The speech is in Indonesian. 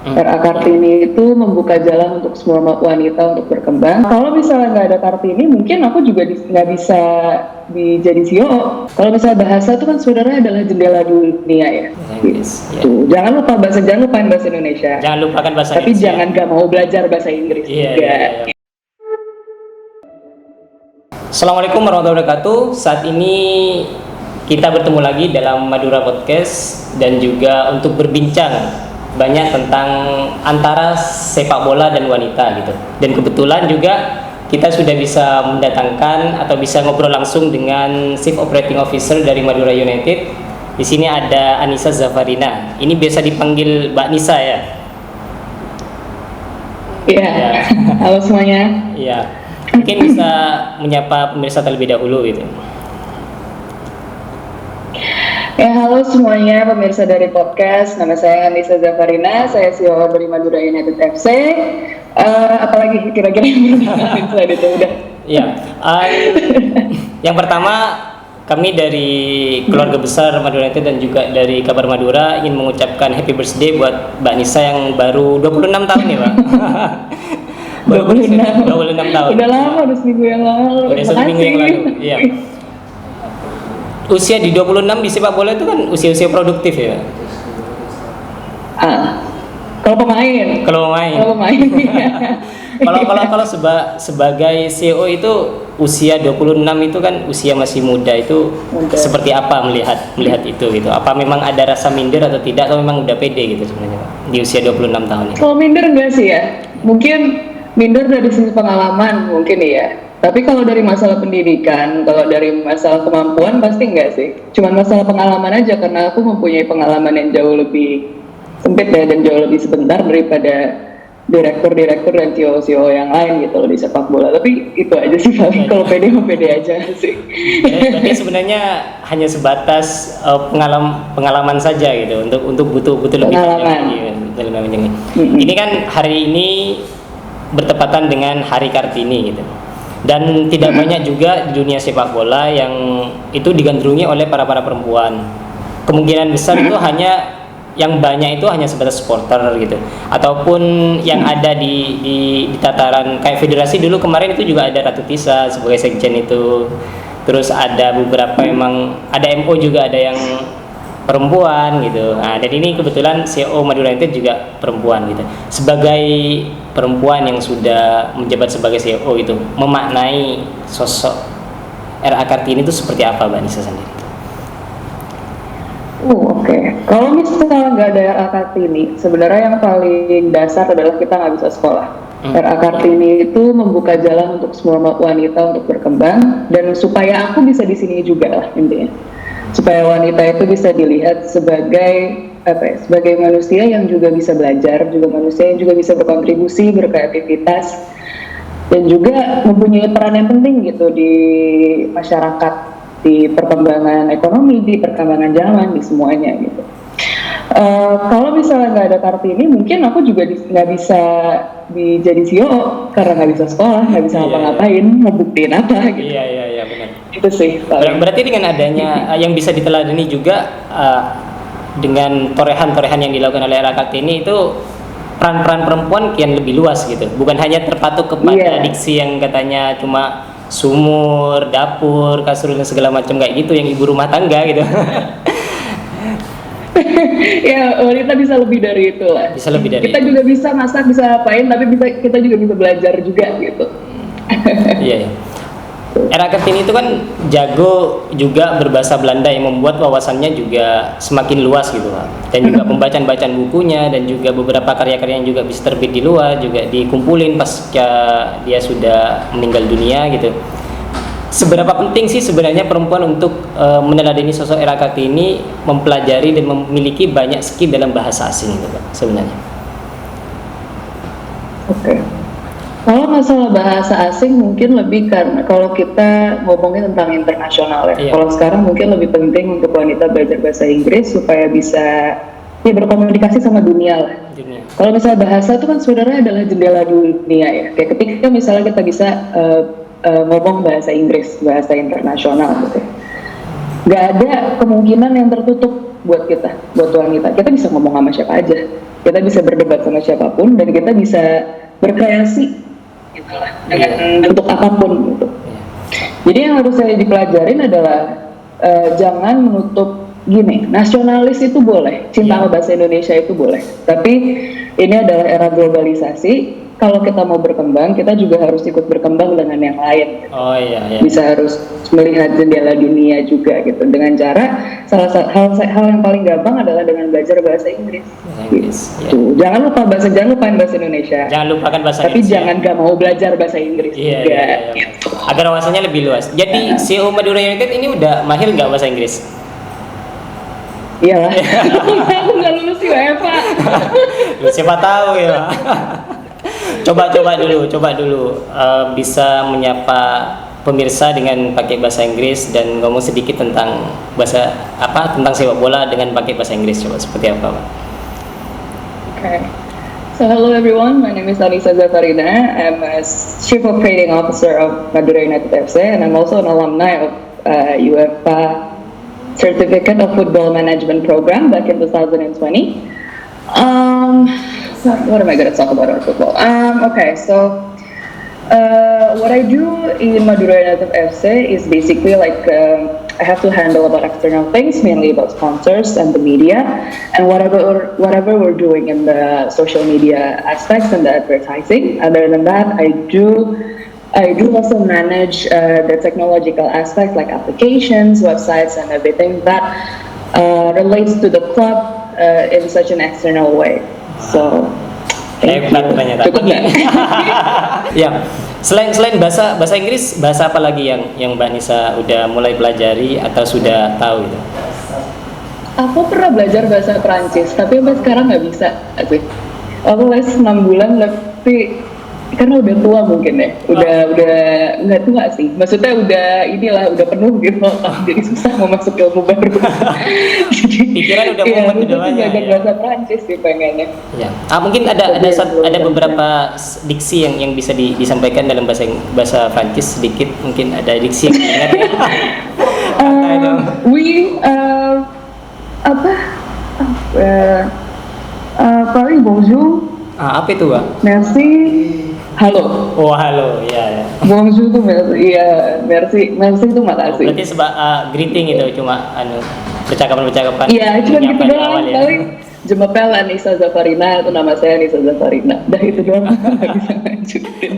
RA Kartini itu membuka jalan untuk semua wanita untuk berkembang. Kalau misalnya nggak ada Kartini, mungkin aku juga nggak bisa jadi CEO. Kalau misalnya bahasa itu kan sebenarnya adalah jendela dunia ya. Jangan lupain bahasa Indonesia. Jangan lupakan bahasa Tapi Indonesia. Jangan nggak mau belajar bahasa Inggris juga. Assalamualaikum warahmatullahi wabarakatuh. Saat ini kita bertemu lagi dalam Madura Podcast dan juga untuk berbincang banyak tentang antara sepak bola dan wanita gitu. Dan kebetulan juga kita sudah bisa mendatangkan atau bisa ngobrol langsung dengan Chief Operating Officer dari Madura United. Di sini ada Anissa Zafarina. Ini biasa dipanggil Mbak Nisa ya. Iya. Halo semuanya. Iya. Mungkin bisa menyapa pemirsa terlebih dahulu gitu. Ya, halo semuanya pemirsa dari podcast. Nama saya Anissa Zafarina, saya CEO dari Madura United FC. Apalagi kira-kira yang berbicara selain itu udah. Iya. Yang pertama, kami dari keluarga besar Madura United dan juga dari Kabar Madura ingin mengucapkan happy birthday buat Mbak Nisa yang baru 26 tahun ya, Pak. 26 tahun. Udah lama, udah seminggu yang lalu. Udah seminggu yang lalu. Iya. Usia di 26 di sepak bola itu kan usia-usia produktif ya. Kalau pemain. Kalau sebagai CEO itu usia 26 itu kan usia masih muda itu seperti apa melihat itu gitu. Apa memang ada rasa minder atau tidak, atau memang udah pede gitu sebenarnya di usia 26 tahun ini? Kalau minder enggak sih ya. Mungkin minder dari sisi pengalaman mungkin ya. Tapi kalau dari masalah pendidikan, kalau dari masalah kemampuan pasti enggak sih. Cuman masalah pengalaman aja, karena aku mempunyai pengalaman yang jauh lebih sempit ya, dan jauh lebih sebentar daripada direktur dan CEO yang lain gitu loh di sepak bola. Tapi itu aja sih paling. Kalau pede aja sih. Berarti sebenarnya hanya sebatas pengalaman saja gitu untuk butuh lebih banyak. Ini kan hari ini bertepatan dengan Hari Kartini gitu. Dan tidak banyak juga di dunia sepak bola yang itu digandrungi oleh para perempuan. Kemungkinan besar itu hanya yang banyak itu hanya sebatas supporter gitu, ataupun yang ada di tataran kayak federasi dulu kemarin itu juga ada Ratu Tisa sebagai sekjen itu. Terus ada beberapa memang ada MO juga ada yang perempuan gitu. Nah, dan ini kebetulan CEO Madura United juga perempuan gitu. Sebagai perempuan yang sudah menjabat sebagai CEO itu, memaknai sosok RA Kartini itu seperti apa, Mbak Nisa sendiri? Oke. Kalau misalnya nggak ada RA Kartini, sebenarnya yang paling dasar adalah kita nggak bisa sekolah. RA Kartini itu membuka jalan untuk semua wanita untuk berkembang, dan supaya aku bisa di sini juga lah intinya. Supaya wanita itu bisa dilihat sebagai sebagai manusia yang juga bisa belajar, juga manusia yang juga bisa berkontribusi, berkreativitas, dan juga mempunyai peran yang penting gitu di masyarakat, di perkembangan ekonomi, di perkembangan zaman, di semuanya gitu. Kalau misalnya nggak ada Kartini, mungkin aku juga nggak bisa jadi CEO karena nggak bisa sekolah, nggak bisa ngapa-ngapain, ngebuktiin apa gitu. Iya benar. Itu sih. Berarti dengan adanya yang bisa diteladani juga dengan torehan-torehan yang dilakukan oleh RA Kartini itu peran-peran perempuan kian lebih luas gitu. Bukan hanya terpatok kepada diksi yang katanya cuma sumur, dapur, kasur dan segala macam kayak gitu yang ibu rumah tangga gitu. Ya, wanita bisa lebih dari itu lah. Bisa lebih dari kita itu. Juga bisa masak, bisa apain, tapi kita juga bisa belajar juga gitu. Iya. RA Kartini itu kan jago juga berbahasa Belanda yang membuat wawasannya juga semakin luas gitu Pak. Dan juga pembacaan bukunya dan juga beberapa karya-karya yang juga bisa terbit di luar juga dikumpulin pasca dia sudah meninggal dunia gitu. Seberapa penting sih sebenarnya perempuan untuk meneladani sosok RA Kartini, mempelajari dan memiliki banyak skill dalam bahasa asing itu Pak sebenarnya? Oke. Kalau masalah bahasa asing mungkin lebih karena kalau kita ngomongin tentang internasional ya. Kalau sekarang mungkin lebih penting untuk wanita belajar bahasa Inggris supaya bisa berkomunikasi sama dunia lah. Kalau misalnya bahasa itu kan sebenarnya adalah jendela dunia ya. Kayak ketika misalnya kita bisa ngomong bahasa Inggris, bahasa internasional gitu. Gak ada kemungkinan yang tertutup buat kita, buat wanita. Kita bisa ngomong sama siapa aja. kita bisa berdebat sama siapapun, dan kita bisa berkreasi gitu lah, dengan bentuk apapun gitu. Jadi yang harus saya dipelajarin adalah jangan menutup gini, nasionalis itu boleh, cinta sama bahasa Indonesia itu boleh, tapi ini adalah era globalisasi. Kalau kita mau berkembang, kita juga harus ikut berkembang dengan yang lain. Oh iya. Bisa harus melihat jendela dunia juga gitu. Dengan cara hal yang paling gampang adalah dengan belajar bahasa Inggris. Gitu. Jangan lupain bahasa Indonesia. Jangan lupakan bahasa Tapi Inggris. jangan gak mau belajar bahasa Inggris juga. Gitu. Agar wawasannya lebih luas. Jadi CEO Madura United ini udah mahir nggak bahasa Inggris? Iyalah. Aku nggak lulus UEFA. Siapa tahu ya. Coba dulu bisa menyapa pemirsa dengan pakai bahasa Inggris dan ngomong sedikit tentang tentang sepak bola dengan pakai bahasa Inggris. Coba seperti apa, Pak? Okay. So hello everyone, my name is Anissa Zafarina. I'm a Chief Operating Officer of Madura United FC, and I'm also an alumni of UEFA Certificate of Football Management Program back in 2020. So what am I going to talk about our football? Okay, so what I do in Madura United FC is basically like I have to handle about external things, mainly about sponsors and the media, and whatever we're doing in the social media aspects and the advertising. Other than that, I do also manage the technological aspects like applications, websites, and everything that relates to the club in such an external way. So, hebat ternyata. Cukup nggak? Ya, selain bahasa Inggris, bahasa apa lagi yang Mbak Nisa udah mulai pelajari atau sudah tahu gitu? Aku pernah belajar bahasa Perancis, tapi sampai sekarang nggak bisa sih. Aku les 6 bulan, tapi karena udah tua mungkin ya, udah nggak tua sih, maksudnya udah penuh gitu, jadi susah mau masuk ilmu baru. Pikiran udah mumet udah banyak. Belajar bahasa Prancis sih pengennya. Ya. Mungkin ada beberapa diksi yang bisa disampaikan dalam bahasa Prancis sedikit, mungkin ada diksi yang ingat. Paris bonjour. Apa itu, Pak? Merci. Halo. Oh, halo. Ya. Bonjour tuh merci. Iya, merci itu makasih. Berarti greeting itu cuma percakapan. Iya, cuma gitu doang. Ya. Paling je m'appelle Anissa Zafarina, itu nama saya Anissa Zafarina. Dah itu doang, nggak bisa lanjutin.